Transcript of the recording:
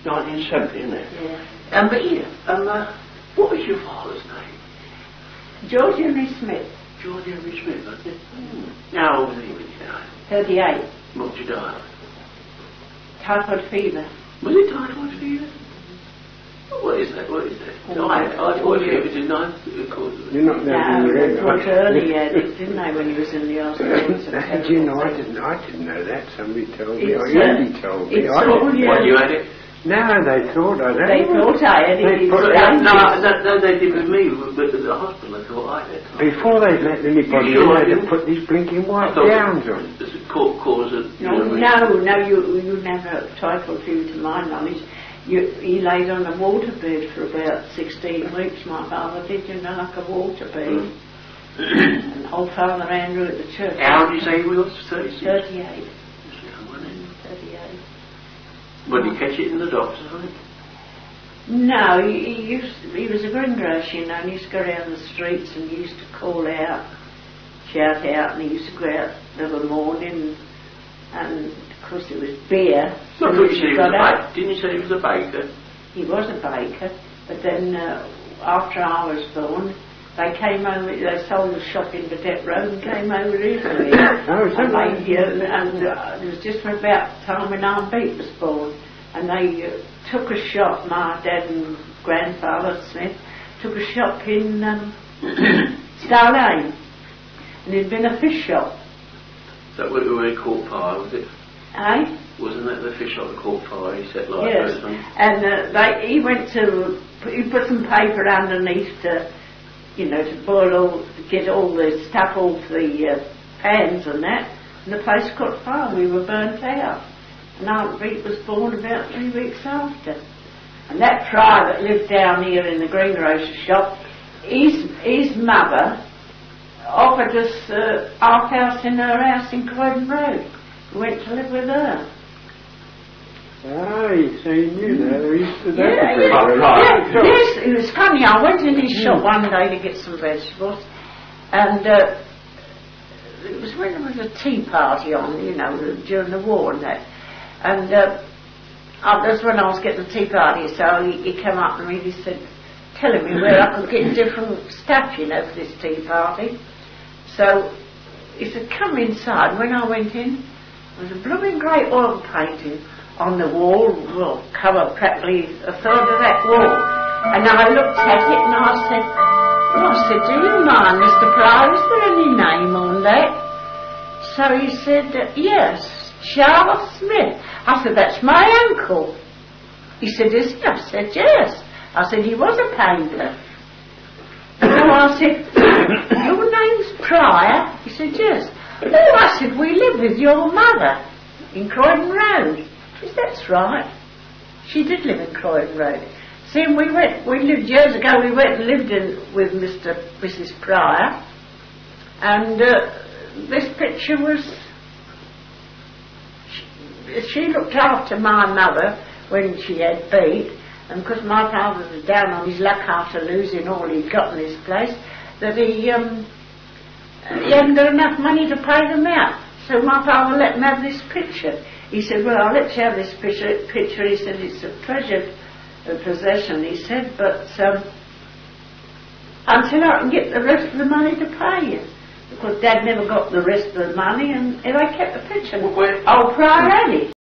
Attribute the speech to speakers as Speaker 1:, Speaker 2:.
Speaker 1: 1970, isn't it?
Speaker 2: Yeah.
Speaker 1: But yeah, what was your father's name?
Speaker 2: George Henry Smith.
Speaker 1: George Henry Smith, I said. How old was he when you died?
Speaker 2: 38.
Speaker 1: What did you die of?
Speaker 2: Typhoid fever.
Speaker 1: Was it typhoid fever? What is that? What is that? Typhoid fever is nice, of course.
Speaker 3: You're not there in the red
Speaker 2: got earlier, didn't they, when he was in the hospital?
Speaker 3: Did you know? I didn't know that. Somebody told me. You told me.
Speaker 1: What, you had it?
Speaker 3: No, they thought I had it.
Speaker 2: They thought I had it.
Speaker 1: No, they did with me, but at the hospital they thought I had it.
Speaker 3: Before they let anybody in, they had to put these blinking white gowns on.
Speaker 1: Does it cause it?
Speaker 2: No, you never had typhoid fever to my knowledge. He laid on a waterbed for about 16 weeks, my father did, like a waterbed. And old Father Andrew at the church.
Speaker 1: How did you say he was? 36?
Speaker 2: 38. 38.
Speaker 1: When did you catch it in the docks, I think?
Speaker 2: No, he was a greengrocer, and he used to go around the streets and he used to call out, shout out, and he used to go out of a morning, and of course it was beer.
Speaker 1: No, didn't you say he was a baker?
Speaker 2: He was a baker, but then after I was born, they came over, they sold the shop in Vedette Road and came over here for me. And it was just about the time when Aunt Beat was born. And they took a shop, my dad and grandfather Smith, took a shop in Star Lane. And it'd been a fish shop.
Speaker 1: Is that what we caught fire, was it?
Speaker 2: Eh?
Speaker 1: Wasn't that the fish shop that caught fire? He said like
Speaker 2: yes.
Speaker 1: Those ones?
Speaker 2: And he put some paper underneath to, to boil get all the stuff off the pans and that, and the place caught fire. We were burnt out. And Aunt Beat was born about 3 weeks after. And that friar that lived down here in the greengrocer shop, his mother offered us half house in her house in Croydon Road. We went to live with her.
Speaker 3: Oh, so you knew that. We used to
Speaker 2: Yes, it was funny. I went in his shop one day to get some vegetables, and it was when there was a tea party on, during the war and that. And that's when I was getting the tea party, so he came up to me and he said, telling me where I could get different stuff, for this tea party. So he said, come inside. When I went in, there was a blooming great oil painting on the wall, cover practically a third of that wall. And I looked at it and I said, do you mind, Mr. Pryor, is there any name on that? So he said, yes, Charles Smith. I said, that's my uncle. He said, is he? I said, yes. I said, he was a painter. So I said, your name's Pryor? He said, yes. Oh, I said, we live with your mother in Croydon Road. He said, that's right. She did live in Croydon Road. See, we lived years ago, we went and lived with Mrs. Pryor, and this picture was, she looked after my mother when she had Beat, and because my father was down on his luck after losing all he'd got in his place, that he hadn't got enough money to pay them out. So my father let him have this picture. He said, well, I'll let you have this picture. He said, it's a treasured possession, he said, but until I can get the rest of the money to pay you. Because Dad never got the rest of the money, and they kept the picture. Old Pryor had it.